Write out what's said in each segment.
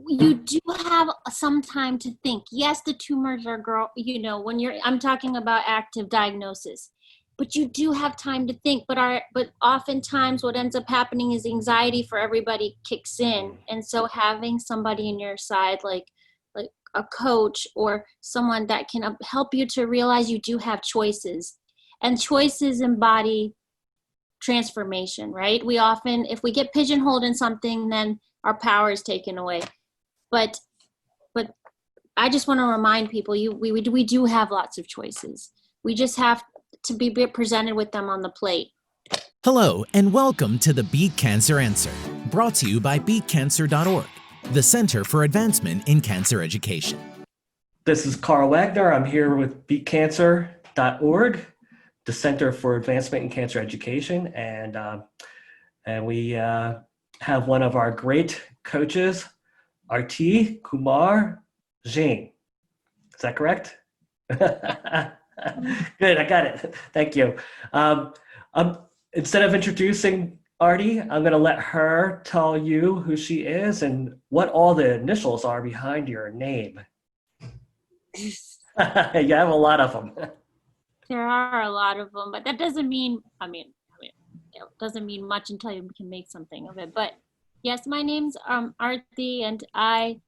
you do have some time to think. Yes, the tumors are I'm talking about active diagnosis, but you do have time to think. But oftentimes what ends up happening is anxiety for everybody kicks in. And so having somebody in your side, like a coach or someone that can help you to realize you do have choices, and choices embody transformation, right? We often, if we get pigeonholed in something, then our power is taken away. But I just want to remind people, we do have lots of choices. We just have to be presented with them on the plate. Hello, and welcome to the Beat Cancer Answer, brought to you by BeatCancer.Org, the Center for Advancement in Cancer Education. This is Carl Wagner. I'm here with BeatCancer.Org, the Center for Advancement in Cancer Education, and we have one of our great coaches, Arti Kumar-Jain. Is that correct? Good, I got it. Thank you. Instead of introducing Arti, I'm going to let her tell you who she is and what all the initials are behind your name. You have a lot of them. There are a lot of them, but that doesn't mean, it doesn't mean much until you can make something of it. But yes, my name's Arti, and I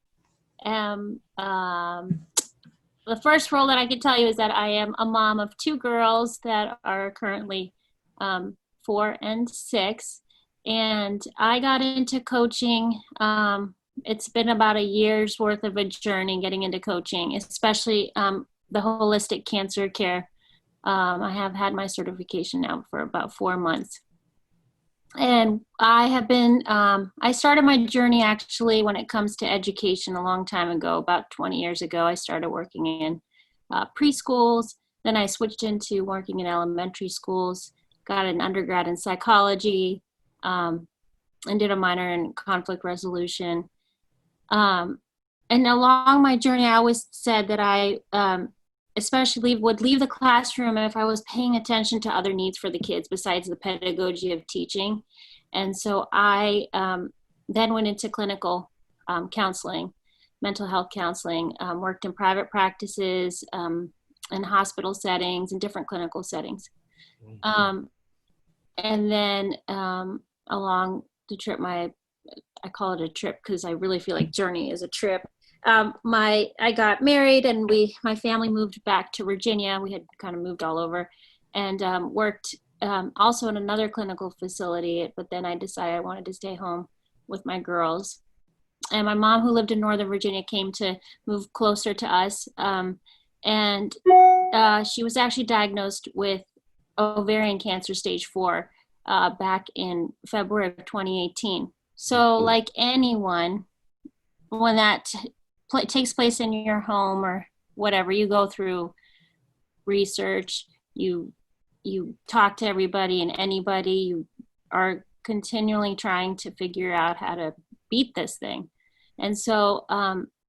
am, the first role that I can tell you is that I am a mom of two girls that are currently 4 and 6. And I got into coaching. It's been about a year's worth of a journey getting into coaching, especially the holistic cancer care. I have had my certification now for about 4 months. And I have been, I started my journey actually when it comes to education a long time ago, about 20 years ago. I started working in preschools. Then I switched into working in elementary schools, got an undergrad in psychology, and did a minor in conflict resolution. And along my journey, I always said that I especially would leave the classroom if I was paying attention to other needs for the kids besides the pedagogy of teaching. And so I then went into clinical counseling, mental health counseling, worked in private practices, in hospital settings, and different clinical settings. And then along the trip, I call it a trip because I really feel like journey is a trip. I got married, and my family moved back to Virginia. We had kind of moved all over, and worked also in another clinical facility. But then I decided I wanted to stay home with my girls. And my mom, who lived in Northern Virginia, came to move closer to us. And she was actually diagnosed with Ovarian Cancer Stage IV back in February of 2018. So like anyone, when that takes place in your home or whatever, you go through research, you talk to everybody and anybody, you are continually trying to figure out how to beat this thing. And so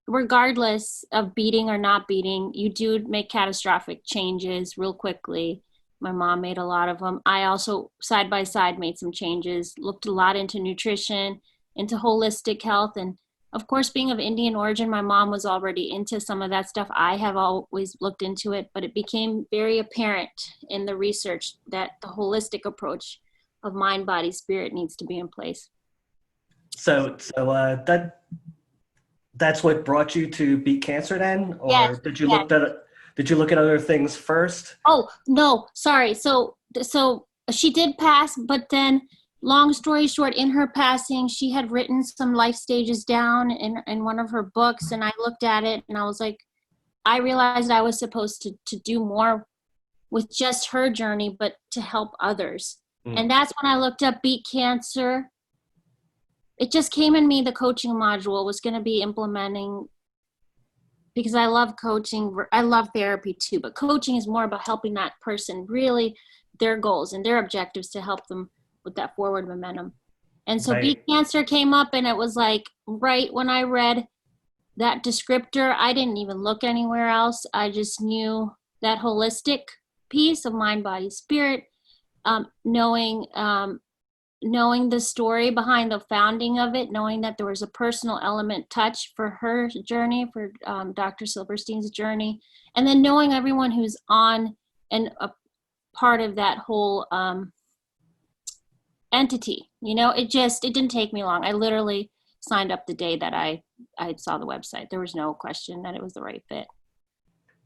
regardless of beating or not beating, you do make catastrophic changes real quickly. My mom made a lot of them. I also, side by side, made some changes, looked a lot into nutrition, into holistic health. And of course, being of Indian origin, my mom was already into some of that stuff. I have always looked into it, but it became very apparent in the research that the holistic approach of mind, body, spirit needs to be in place. So that's what brought you to Beat Cancer then? Or yes, did you look at other things first? Oh, no, sorry. So she did pass, but then long story short, in her passing, she had written some life stages down in one of her books. And I looked at it and I was like, I realized I was supposed to do more with just her journey, but to help others. And that's when I looked up Beat Cancer. It just came in me, the coaching module was going to be implementing, because I love coaching. I love therapy too, but coaching is more about helping that person really their goals and their objectives to help them with that forward momentum. And so Beat Cancer came up, and it was like right when I read that descriptor, I didn't even look anywhere else. I just knew that holistic piece of mind, body, spirit, knowing knowing the story behind the founding of it, knowing that there was a personal element touch for her journey, for Dr. Silverstein's journey, and then knowing everyone who's on and a part of that whole entity. It didn't take me long. I literally signed up the day that I saw the website. There was no question that it was the right fit.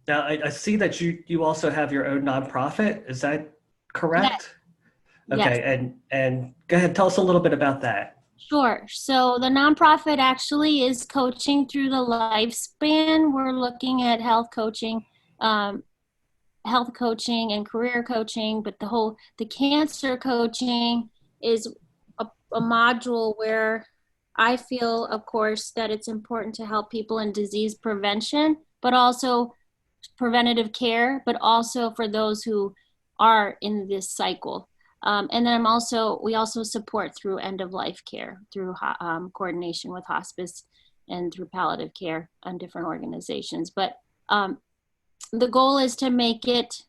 Now, I see that you also have your own nonprofit. Is that correct? Yes. Okay, Yes. and go ahead, tell us a little bit about that. Sure. So the nonprofit actually is coaching through the lifespan. We're looking at health coaching and career coaching, but the cancer coaching is a module where I feel, of course, that it's important to help people in disease prevention, but also preventative care, but also for those who are in this cycle. And then we also support through end of life care, through coordination with hospice and through palliative care on different organizations. But the goal is to make it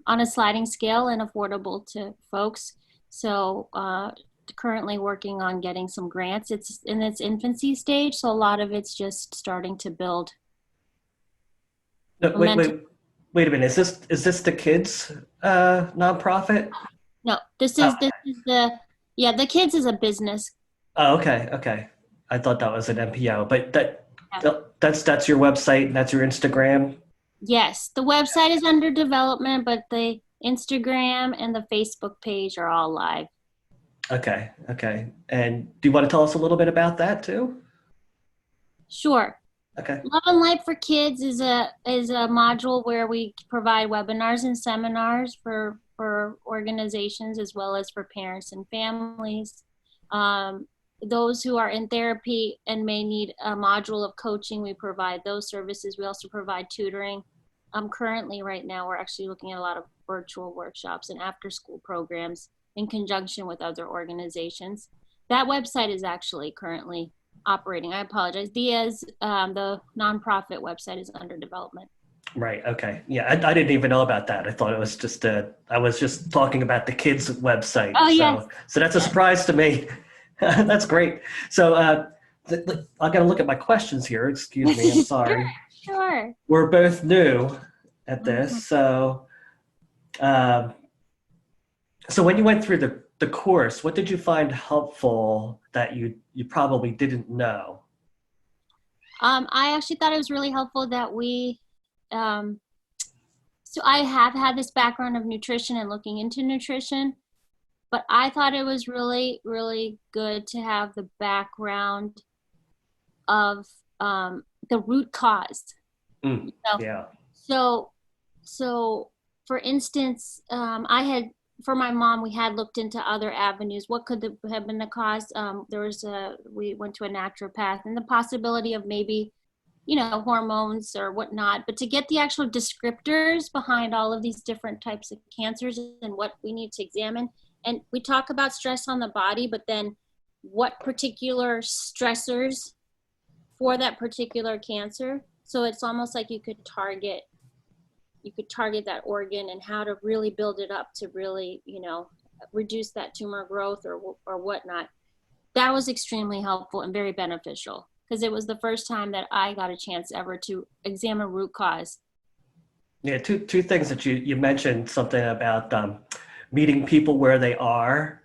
on a sliding scale and affordable to folks. So currently working on getting some grants. It's in its infancy stage, so a lot of it's just starting to build. No, wait a minute. Is this the Kidz nonprofit? No, this Oh, is the Kidz is a business. oh, okay. I thought that was an MPO, but Yeah. that's your website and that's your Instagram. Yes, the website is under development, but the Instagram and the Facebook page are all live. Okay. And do you want to tell us a little bit about that too? Sure. Okay. Love and Light for Kids is a module where we provide webinars and seminars for organizations as well as for parents and families. Those who are in therapy and may need a module of coaching, we provide those services. We also provide tutoring. Currently, right now, we're actually looking at a lot of virtual workshops and after-school programs in conjunction with other organizations. That website is actually currently operating. I apologize. Diya's, the nonprofit website is under development. Right. Okay. Yeah. I didn't even know about that. I thought it was just I was just talking about the Kidz website. Oh, yes. So that's a surprise to me. That's great. So I got to look at my questions here. Excuse me. I'm sorry. Sure. We're both new at this. So, so when you went through the course, what did you find helpful that you probably didn't know? I actually thought it was really helpful that so I have had this background of nutrition and looking into nutrition, but I thought it was really, really good to have the background of the root cause. Yeah. So for instance, for my mom, we had looked into other avenues. What could have been the cause? We went to a naturopath, and the possibility of maybe, hormones or whatnot, but to get the actual descriptors behind all of these different types of cancers and what we need to examine. And we talk about stress on the body, but then what particular stressors for that particular cancer. So it's almost like you could target that organ and how to really build it up to really, reduce that tumor growth or whatnot. That was extremely helpful and very beneficial because it was the first time that I got a chance ever to examine root cause. Yeah. Two things that you mentioned, something about meeting people where they are,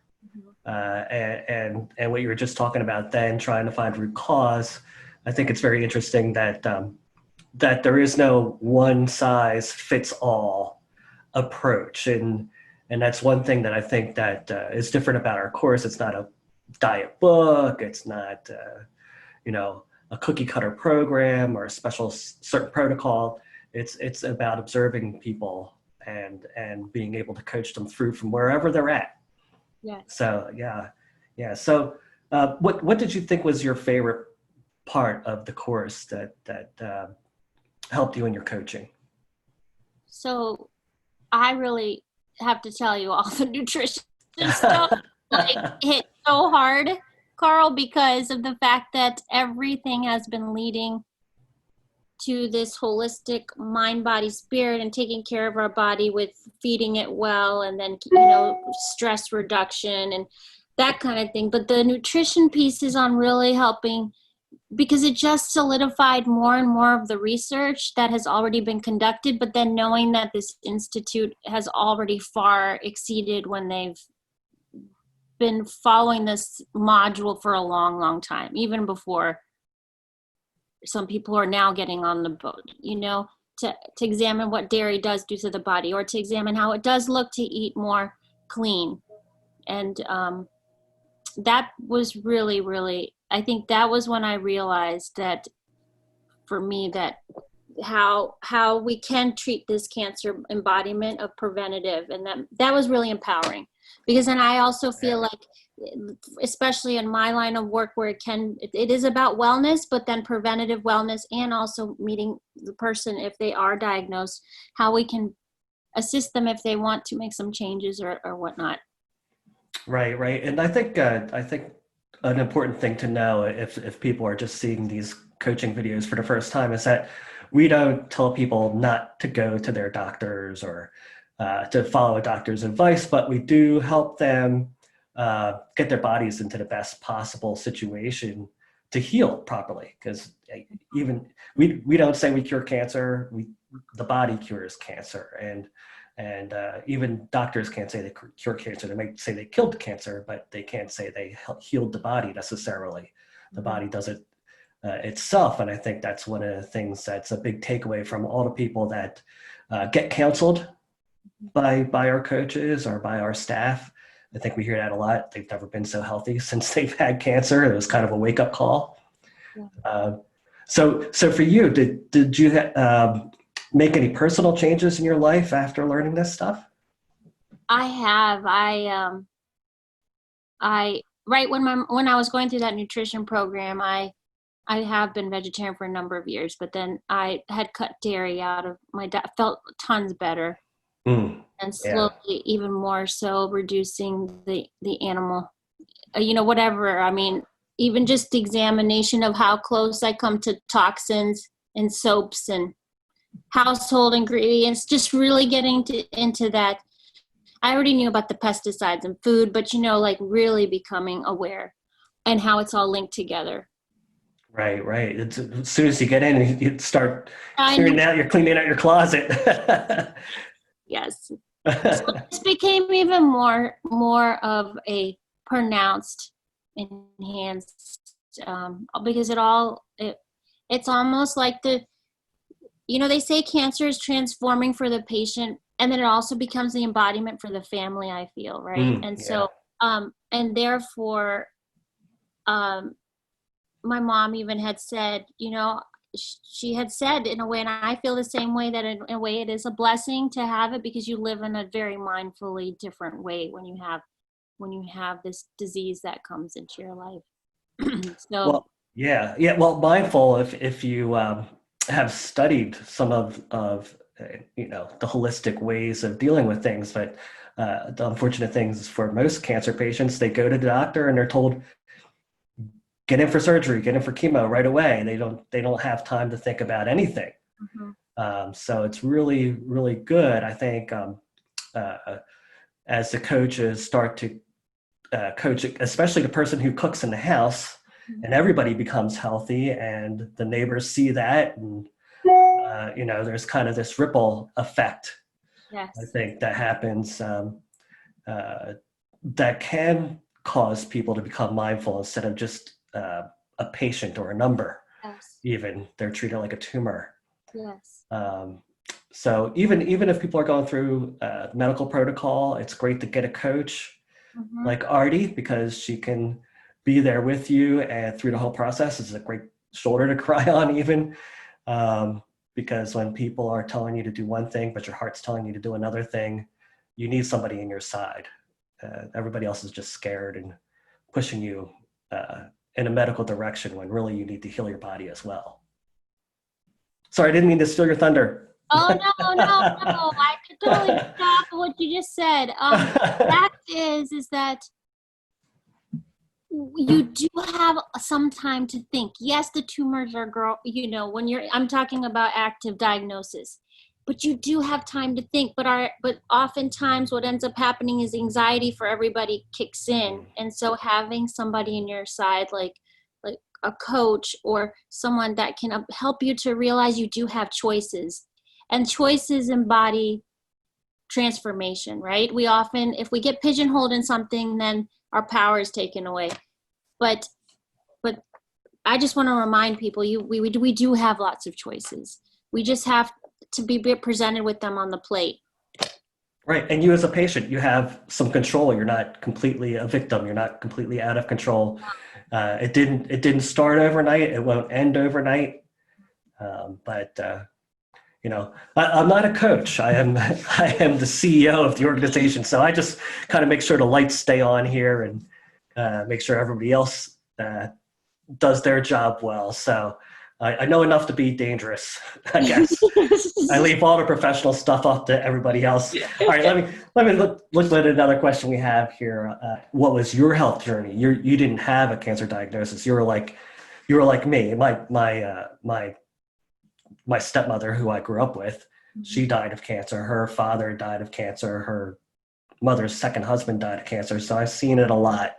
and what you were just talking about then, trying to find root cause. I think it's very interesting that that there is no one size fits all approach, and that's one thing that I think that is different about our course. It's not a diet book. It's not a cookie cutter program or a special certain protocol. It's about observing people and being able to coach them through from wherever they're at. Yes. So yeah. So what did you think was your favorite part of the course that helped you in your coaching? So I really have to tell you all the nutrition stuff hit so hard, Carl, because of the fact that everything has been leading to this holistic mind, body, spirit, and taking care of our body with feeding it well, and then stress reduction. And that kind of thing. But the nutrition piece is on really helping, because it just solidified more and more of the research that has already been conducted, but then knowing that this institute has already far exceeded when they've been following this module for a long, long time, even before some people are now getting on the boat, to examine what dairy does do to the body, or to examine how it does look to eat more clean. And that was really, really, I think that was when I realized that for me, that how we can treat this cancer embodiment of preventative, and that was really empowering, because then I also feel like, especially in my line of work, where it is about wellness, but then preventative wellness, and also meeting the person if they are diagnosed, how we can assist them if they want to make some changes or whatnot. Right. And I think an important thing to know, if people are just seeing these coaching videos for the first time, is that we don't tell people not to go to their doctors or to follow a doctor's advice, but we do help them get their bodies into the best possible situation to heal properly. Because even we don't say we cure cancer, the body cures cancer, and even doctors can't say they cure cancer. They might say they killed the cancer, but they can't say they healed the body necessarily. The body does it itself. And I think that's one of the things that's a big takeaway from all the people that get counseled by our coaches or by our staff. I think we hear that a lot. They've never been so healthy since they've had cancer. It was kind of a wake-up call. Yeah. So for you, did you make any personal changes in your life after learning this stuff? I have. Right when I was going through that nutrition program, I have been vegetarian for a number of years, but then I had cut dairy out of my diet, felt tons better. And slowly, even more so, reducing the animal, whatever. I mean, even just the examination of how close I come to toxins and soaps and household ingredients, just really getting into that. I already knew about the pesticides and food, but like really becoming aware and how it's all linked together. Right. It's, as soon as you get in, you start cleaning out your closet. Yes. So this became even more of a pronounced, enhanced, because it's almost like they say cancer is transforming for the patient, and then it also becomes the embodiment for the family, I feel, right? So, and therefore, my mom even had said, she had said in a way, and I feel the same way, that in a way it is a blessing to have it, because you live in a very mindfully different way when you have this disease that comes into your life. So, well, mindful, if you have studied some of the holistic ways of dealing with things, but the unfortunate things for most cancer patients, they go to the doctor and they're told, get in for surgery, get in for chemo right away. They don't have time to think about anything. So it's really, really good, I think, as the coaches start to coach, especially the person who cooks in the house, and everybody becomes healthy, and the neighbors see that, and there's kind of this ripple effect. Yes. I think that happens, that can cause people to become mindful instead of just a patient or a number. Yes. Even they're treated like a tumor. Yes. So even if people are going through medical protocol, it's great to get a coach like Arti, because she can be there with you and through the whole process. It's a great shoulder to cry on, even because when people are telling you to do one thing, but your heart's telling you to do another thing, you need somebody in your side. Everybody else is just scared and pushing you in a medical direction, when really you need to heal your body as well. Sorry, I didn't mean to steal your thunder. Oh, no. I could totally stop what you just said. The fact is that you do have some time to think. Yes, the tumors are when I'm talking about active diagnosis. but you do have time to think. But oftentimes what ends up happening is anxiety for everybody kicks in. And so having somebody in your side, like a coach or someone that can help you to realize you do have choices, and choices embody transformation, right? We often, if we get pigeonholed in something, then our power is taken away. But I just want to remind people, we do have lots of choices. We just have to be presented with them on the plate. Right. And you as a patient, you have some control. You're not completely a victim. You're not completely out of control. It didn't start overnight. It won't end overnight. But I'm not a coach. I am the CEO of the organization. So I just kind of make sure the lights stay on here and make sure everybody else does their job well. So I know enough to be dangerous, I guess. I leave all the professional stuff up to everybody else. All right, let me look at another question we have here. What was your health journey? You didn't have a cancer diagnosis. You were like me. My stepmother, who I grew up with, she died of cancer. Her father died of cancer. Her mother's second husband died of cancer. So I've seen it a lot.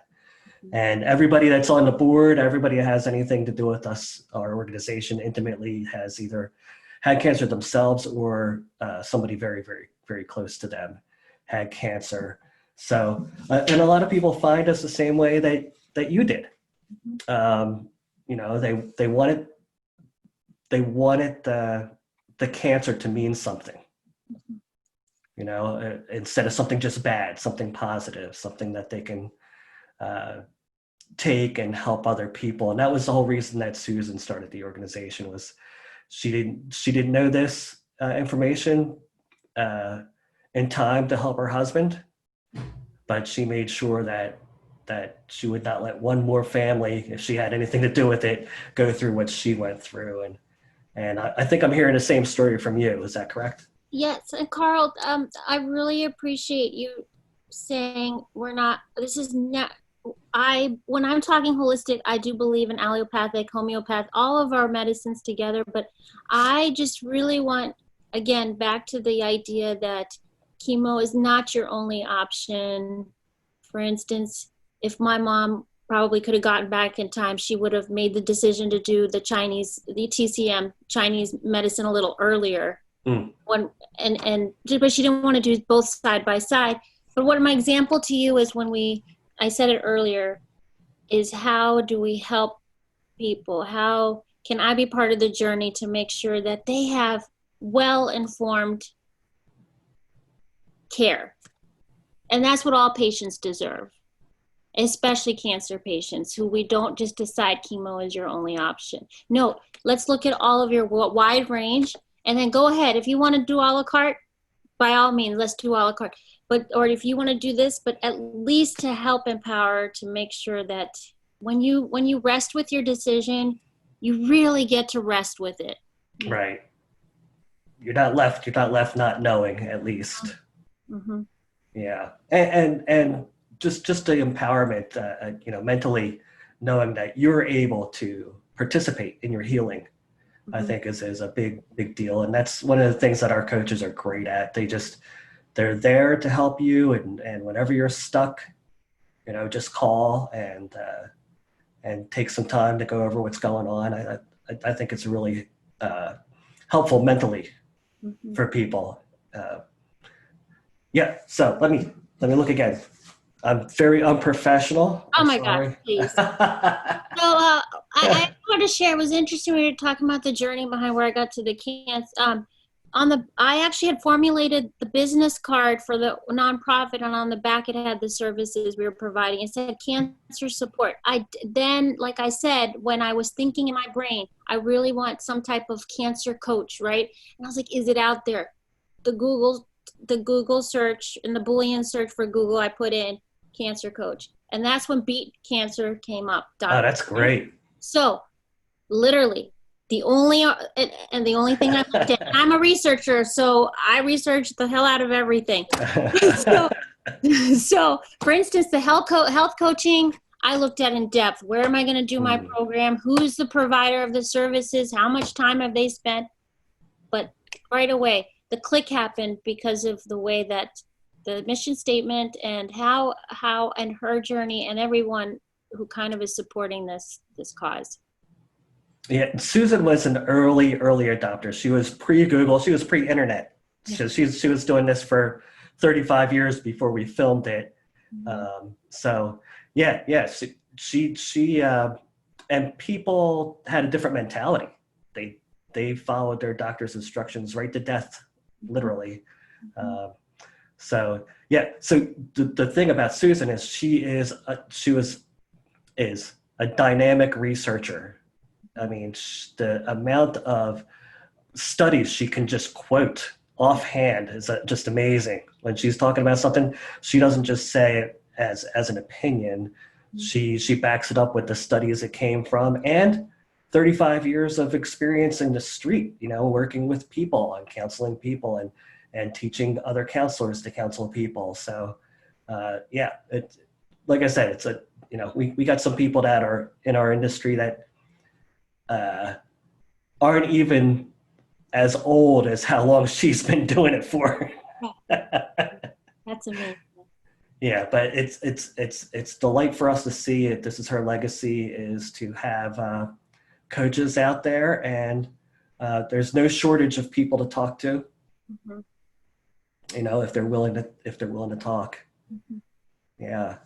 And everybody that's on the board, everybody that has anything to do with us, our organization, intimately has either had cancer themselves or somebody very, very, very close to them had cancer. So, and a lot of people find us the same way that you did. They wanted the cancer to mean something. Instead of something just bad, something positive, something that they can take and help other people. And that was the whole reason that Susan started the organization. Was she didn't know this information in time to help her husband, but she made sure that she would not let one more family, if she had anything to do with it, go through what she went through. And I think I'm hearing the same story from you. Is that correct? Yes. And Carl, I really appreciate you saying when I'm talking holistic, I do believe in allopathic, homeopath, all of our medicines together. But I just really want, again, back to the idea that chemo is not your only option. For instance, if my mom probably could have gotten back in time, she would have made the decision to do the TCM, Chinese medicine, a little earlier. But she didn't want to do both side by side. But what my example to you is I said it earlier, is how do we help people? How can I be part of the journey to make sure that they have well-informed care? And that's what all patients deserve, especially cancer patients, who we don't just decide chemo is your only option. No, let's look at all of your wide range, and then go ahead. If you want to do a la carte, by all means, let's do a la carte. Or if you want to do this, but at least to help empower, to make sure that when you rest with your decision, you really get to rest with it. Right. You're not left not knowing, at least. Mm-hmm. Yeah. And just the empowerment, mentally knowing that you're able to participate in your healing, I think is a big, big deal. And that's one of the things that our coaches are great at. They're there to help you. And whenever you're stuck, just call and take some time to go over what's going on. I think it's really helpful mentally for people. Yeah. So let me look again. I'm very unprofessional. Oh my God, please. So I want to share, it was interesting when you were talking about the journey behind where I got to the cancer. I actually had formulated the business card for the nonprofit, and on the back it had the services we were providing. It said cancer support. Then, like I said, when I was thinking in my brain, I really want some type of cancer coach, right? And I was like, is it out there? The Google search and the Boolean search for Google, I put in cancer coach. And that's when Beat Cancer came up. Oh, that's great. So literally the only thing I looked at, I'm a researcher, so I researched the hell out of everything. So for instance, the health coaching, I looked at in depth. Where am I going to do my program? Who's the provider of the services? How much time have they spent? But right away, the click happened because of the way that the mission statement and how and her journey and everyone who kind of is supporting this cause. Yeah, Susan was an early adopter. She was pre-Google. She was pre-internet. So she was doing this for 35 years before we filmed it. So yeah. She and people had a different mentality. They followed their doctor's instructions right to death, literally. So yeah. So the thing about Susan is she is a dynamic researcher. I mean, the amount of studies she can just quote offhand is just amazing. When she's talking about something, she doesn't just say it as an opinion. She backs it up with the studies it came from and 35 years of experience in the street, working with people and counseling people and teaching other counselors to counsel people. So yeah, like I said, it's we got some people that are in our industry that aren't even as old as how long she's been doing it for. That's amazing. Yeah, but it's delight for us to see it. This is her legacy, is to have coaches out there, and there's no shortage of people to talk to. If they're willing to talk. Yeah.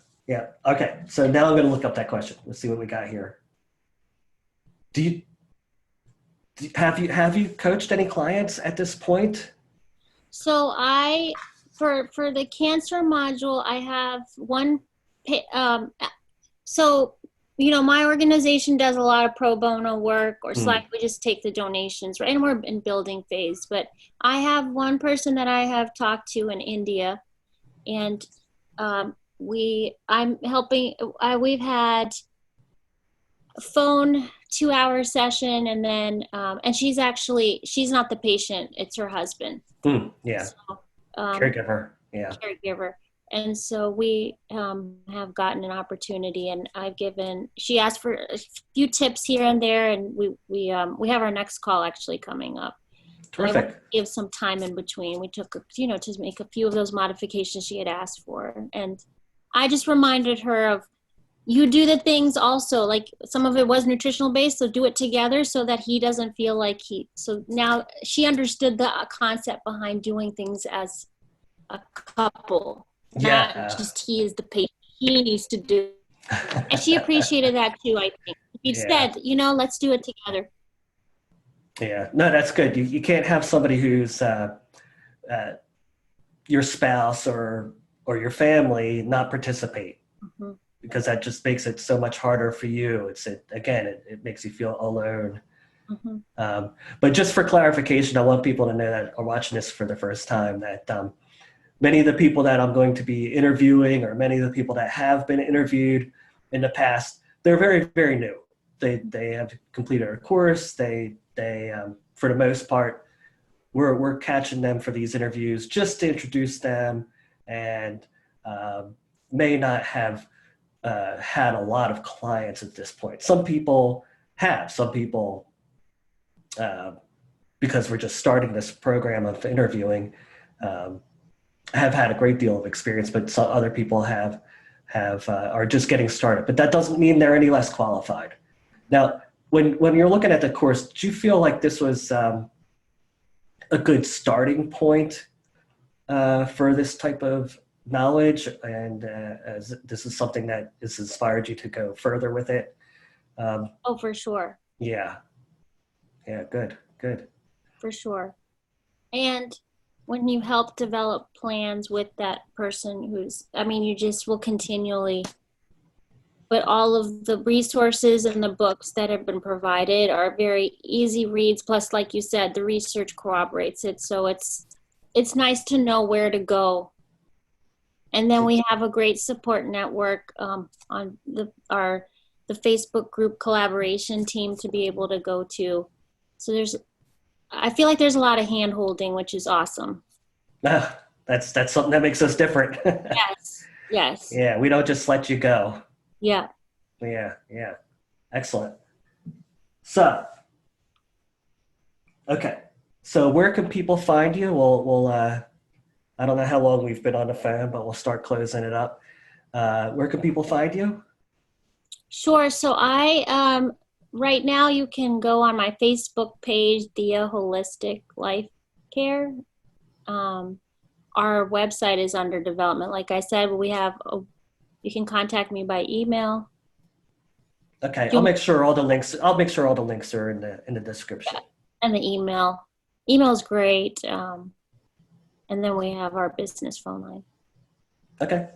Okay, so now I'm going to look up that question. Let's see what we got here. Have you coached any clients at this point? So for the cancer module, I have one. So my organization does a lot of pro bono work, or we just take the donations, right? And we're in building phase. But I have one person that I have talked to in India, and I'm helping. We've had a phone 2-hour session, and then and she's not the patient, it's her husband. Yeah. So, caregiver. Yeah. Caregiver. And so we have gotten an opportunity, and she asked for a few tips here and there, and we have our next call actually coming up. Terrific. To give some time in between. We took to make a few of those modifications she had asked for, and I just reminded her of, you do the things also, like some of it was nutritional based, so do it together so that he doesn't feel like so now she understood the concept behind doing things as a couple, not just he is the patient, he needs to do it. And she appreciated that too, I think. You said, let's do it together. Yeah, no, that's good. You can't have somebody who's your spouse or your family not participate. Because that just makes it so much harder for you. It makes you feel alone. But just for clarification, I want people to know that are watching this for the first time that many of the people that I'm going to be interviewing, or many of the people that have been interviewed in the past, they're very, very new. They have completed a course. They for the most part, we're catching them for these interviews just to introduce them, and may not have had a lot of clients at this point. Some people have. Some people, because we're just starting this program of interviewing, have had a great deal of experience, but some other people are just getting started. But that doesn't mean they're any less qualified. Now, when you're looking at the course, do you feel like this was a good starting point for this type of knowledge, and as this is something that has inspired you to go further with it? Oh, for sure. Yeah, good. For sure. And when you help develop plans with that person you just will continually, but all of the resources and the books that have been provided are very easy reads. Plus, like you said, the research corroborates it. So it's nice to know where to go. And then we have a great support network on the Facebook group collaboration team to be able to go to. So I feel like there's a lot of hand holding, which is awesome. That's something that makes us different. Yes. Yeah, we don't just let you go. Yeah. Excellent. So, okay. So where can people find you? We'll I don't know how long we've been on the phone, but we'll start closing it up. Where can people find you? Sure. So right now you can go on my Facebook page, Diya Holistic Life Care. Our website is under development. Like I said, you can contact me by email. Okay, I'll make sure all the links are in the description. And the email. Email is great. And then we have our business phone line. Okay.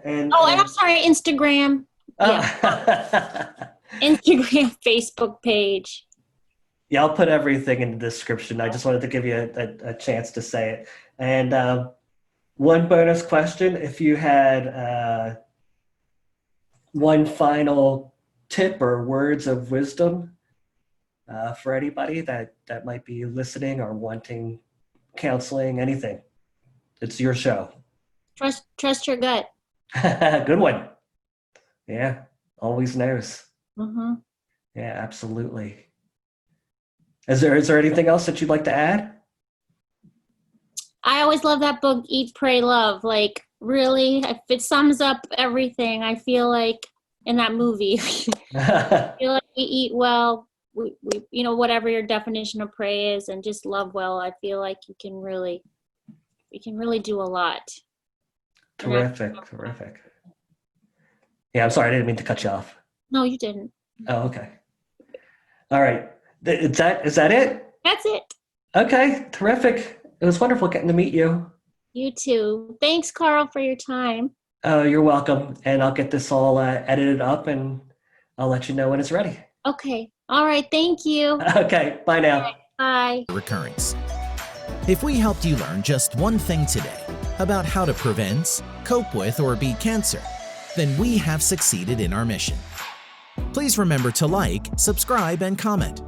And I'm sorry, Instagram. Yeah. Instagram, Facebook page. Yeah, I'll put everything in the description. I just wanted to give you a chance to say it. And one bonus question, if you had one final tip or words of wisdom for anybody that might be listening or wanting counseling, anything, it's your show. Trust your gut. Good one. Yeah, always knows. Mm-hmm. Yeah, absolutely. Is there anything else that you'd like to add? I always love that book, Eat, Pray, Love. Like, really, if it sums up everything, I feel like in that movie. I feel like we eat well, we whatever your definition of pray is, and just love well. I feel like you can really do a lot. Terrific. Yeah, I'm sorry, I didn't mean to cut you off. No, you didn't. Oh, okay. All right. Is that it? That's it. Okay, terrific. It was wonderful getting to meet you. You too. Thanks, Carl, for your time. Oh, you're welcome. And I'll get this all edited up and I'll let you know when it's ready. Okay. All right. Thank you. Okay. Bye now. Bye. Recurrence. If we helped you learn just one thing today about how to prevent, cope with, or beat cancer, then we have succeeded in our mission. Please remember to like, subscribe, and comment.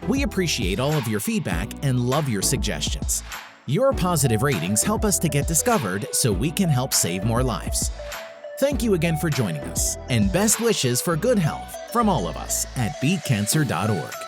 We appreciate all of your feedback and love your suggestions. Your positive ratings help us to get discovered so we can help save more lives. Thank you again for joining us, and best wishes for good health from all of us at BeatCancer.Org.